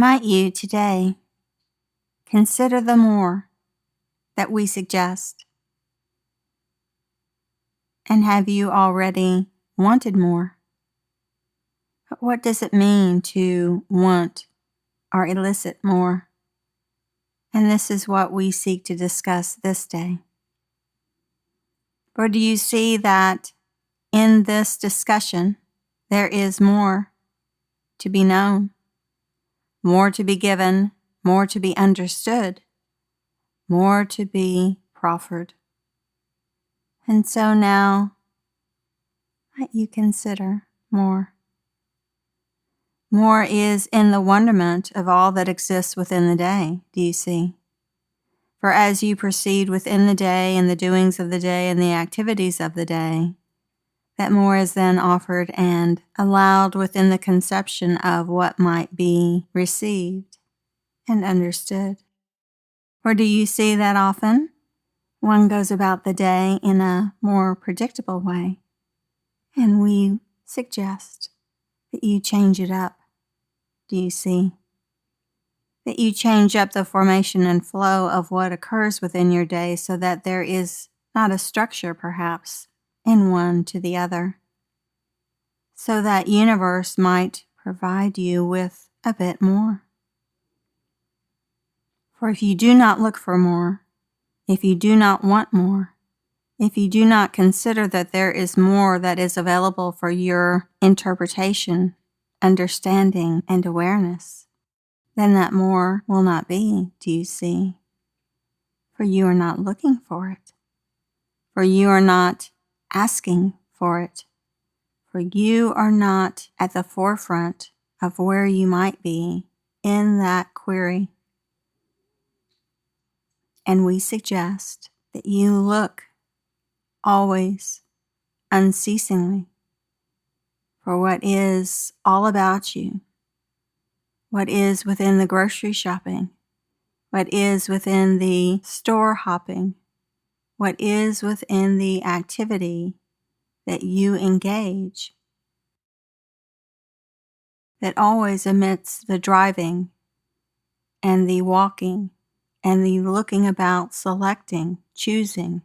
Might you today consider the more that we suggest? And have you already wanted more? But what does it mean to want or elicit more? And this is what we seek to discuss this day. For do you see that in this discussion there is more to be known, more to be given, more to be understood, more to be proffered? And so now, let you consider more. More is in the wonderment of all that exists within the day, do you see? For as you proceed within the day and the doings of the day and the activities of the day, that more is then offered and allowed within the conception of what might be received and understood. Or do you see that often one goes about the day in a more predictable way, and we suggest that you change it up? Do you see? That you change up the formation and flow of what occurs within your day so that there is not a structure, perhaps, in one to the other. So that universe might provide you with a bit more. For if you do not look for more, if you do not want more, if you do not consider that there is more that is available for your interpretation, understanding, and awareness, then that more will not be, do you see? For you are not looking for it. For you are not asking for it. For you are not at the forefront of where you might be in that query. And we suggest that you look always, unceasingly, for what is all about you, what is within the grocery shopping, what is within the store hopping, what is within the activity that you engage, that always amidst the driving and the walking and the looking about, selecting, choosing,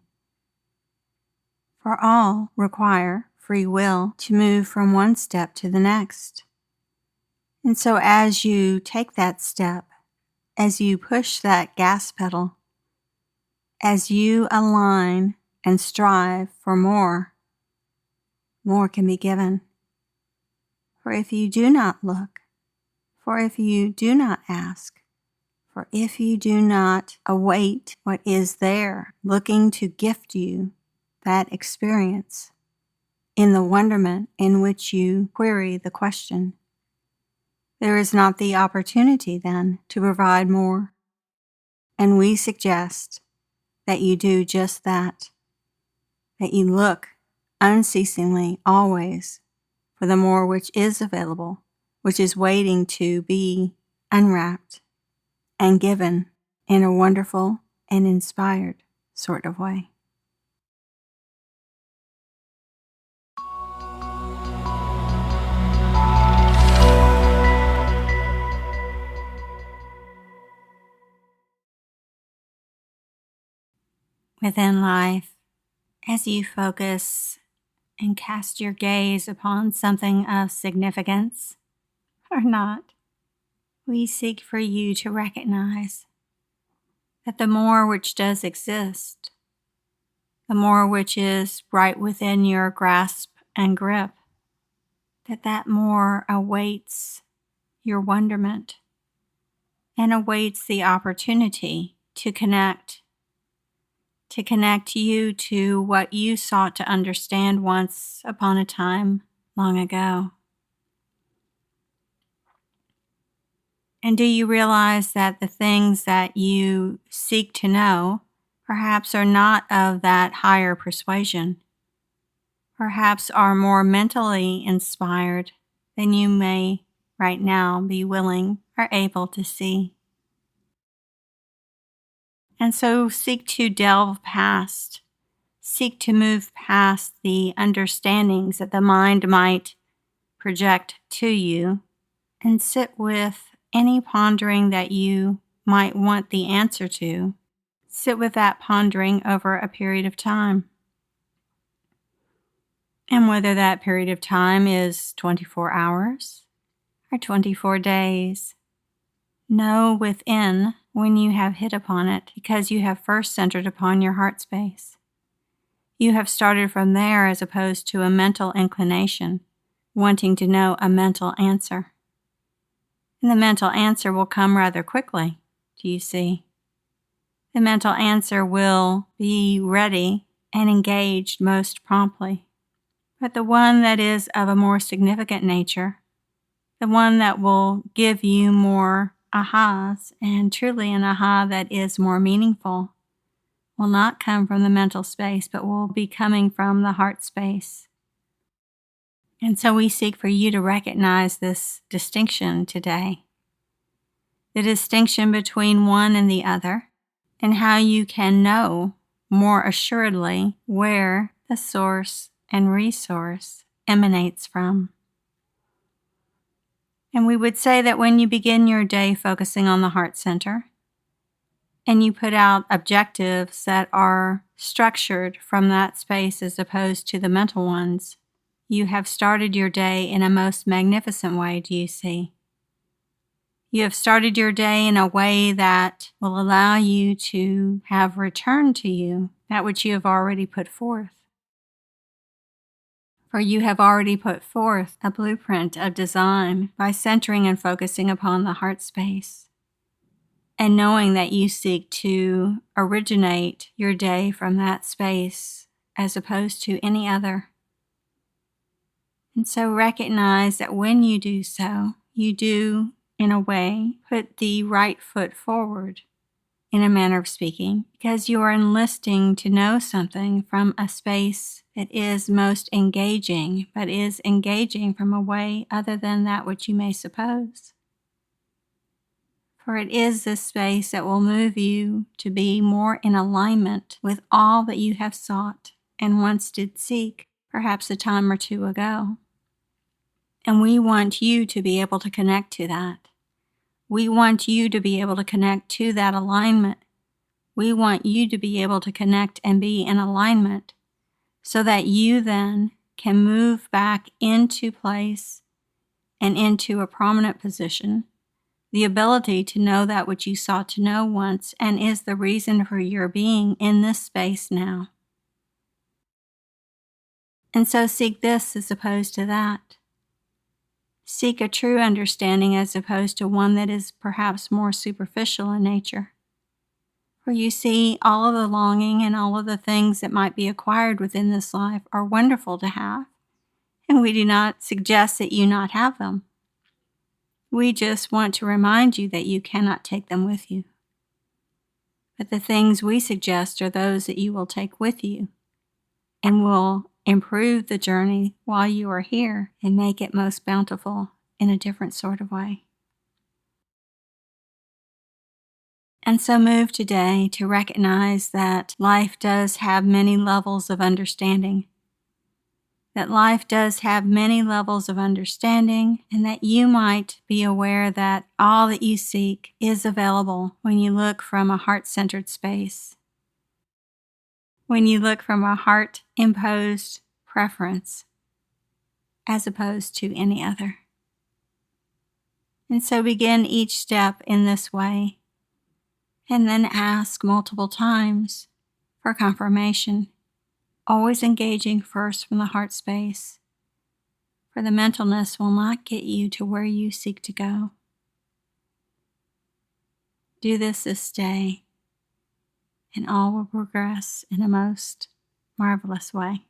for all require free will to move from one step to the next. And so as you take that step, as you push that gas pedal, as you align and strive for more, more can be given. For if you do not look, for if you do not ask, for if you do not await what is there, looking to gift you that experience in the wonderment in which you query the question, there is not the opportunity then to provide more. And we suggest that you do just that you look unceasingly always for the more which is available, which is waiting to be unwrapped and given in a wonderful and inspired sort of way. Within life, as you focus and cast your gaze upon something of significance or not, we seek for you to recognize that the more which does exist, the more which is right within your grasp and grip, that more awaits your wonderment and awaits the opportunity to connect you to what you sought to understand once upon a time long ago. And do you realize that the things that you seek to know perhaps are not of that higher persuasion, perhaps are more mentally inspired than you may right now be willing or able to see? And so seek to delve past, seek to move past the understandings that the mind might project to you, and sit with any pondering that you might want the answer to. Sit with that pondering over a period of time. And whether that period of time is 24 hours or 24 days, know within when you have hit upon it, because you have first centered upon your heart space. You have started from there as opposed to a mental inclination, wanting to know a mental answer. And the mental answer will come rather quickly, do you see? The mental answer will be ready and engaged most promptly. But the one that is of a more significant nature, the one that will give you more ahas, and truly an aha that is more meaningful, will not come from the mental space, but will be coming from the heart space. And so we seek for you to recognize this distinction today. The distinction between one and the other, and how you can know more assuredly where the source and resource emanates from. And we would say that when you begin your day focusing on the heart center, and you put out objectives that are structured from that space as opposed to the mental ones, you have started your day in a most magnificent way, do you see? You have started your day in a way that will allow you to have returned to you that which you have already put forth. For you have already put forth a blueprint of design by centering and focusing upon the heart space, and knowing that you seek to originate your day from that space as opposed to any other. And so recognize that when you do so, you do, in a way, put the right foot forward, in a manner of speaking, because you are enlisting to know something from a space that is most engaging, but is engaging from a way other than that which you may suppose. For it is this space that will move you to be more in alignment with all that you have sought and once did seek, perhaps a time or two ago. And we want you to be able to connect to that. We want you to be able to connect to that alignment. We want you to be able to connect and be in alignment so that you then can move back into place and into a prominent position, the ability to know that which you sought to know once and is the reason for your being in this space now. And so seek this as opposed to that. Seek a true understanding as opposed to one that is perhaps more superficial in nature. For you see, all of the longing and all of the things that might be acquired within this life are wonderful to have, and we do not suggest that you not have them. We just want to remind you that you cannot take them with you. But the things we suggest are those that you will take with you and will improve the journey while you are here and make it most bountiful in a different sort of way. And so move today to recognize that life does have many levels of understanding. That life does have many levels of understanding, and that you might be aware that all that you seek is available when you look from a heart-centered space. When you look from a heart-imposed preference as opposed to any other. And so begin each step in this way, and then ask multiple times for confirmation, always engaging first from the heart space, for the mentalness will not get you to where you seek to go. Do this day, and all will progress in a most marvelous way.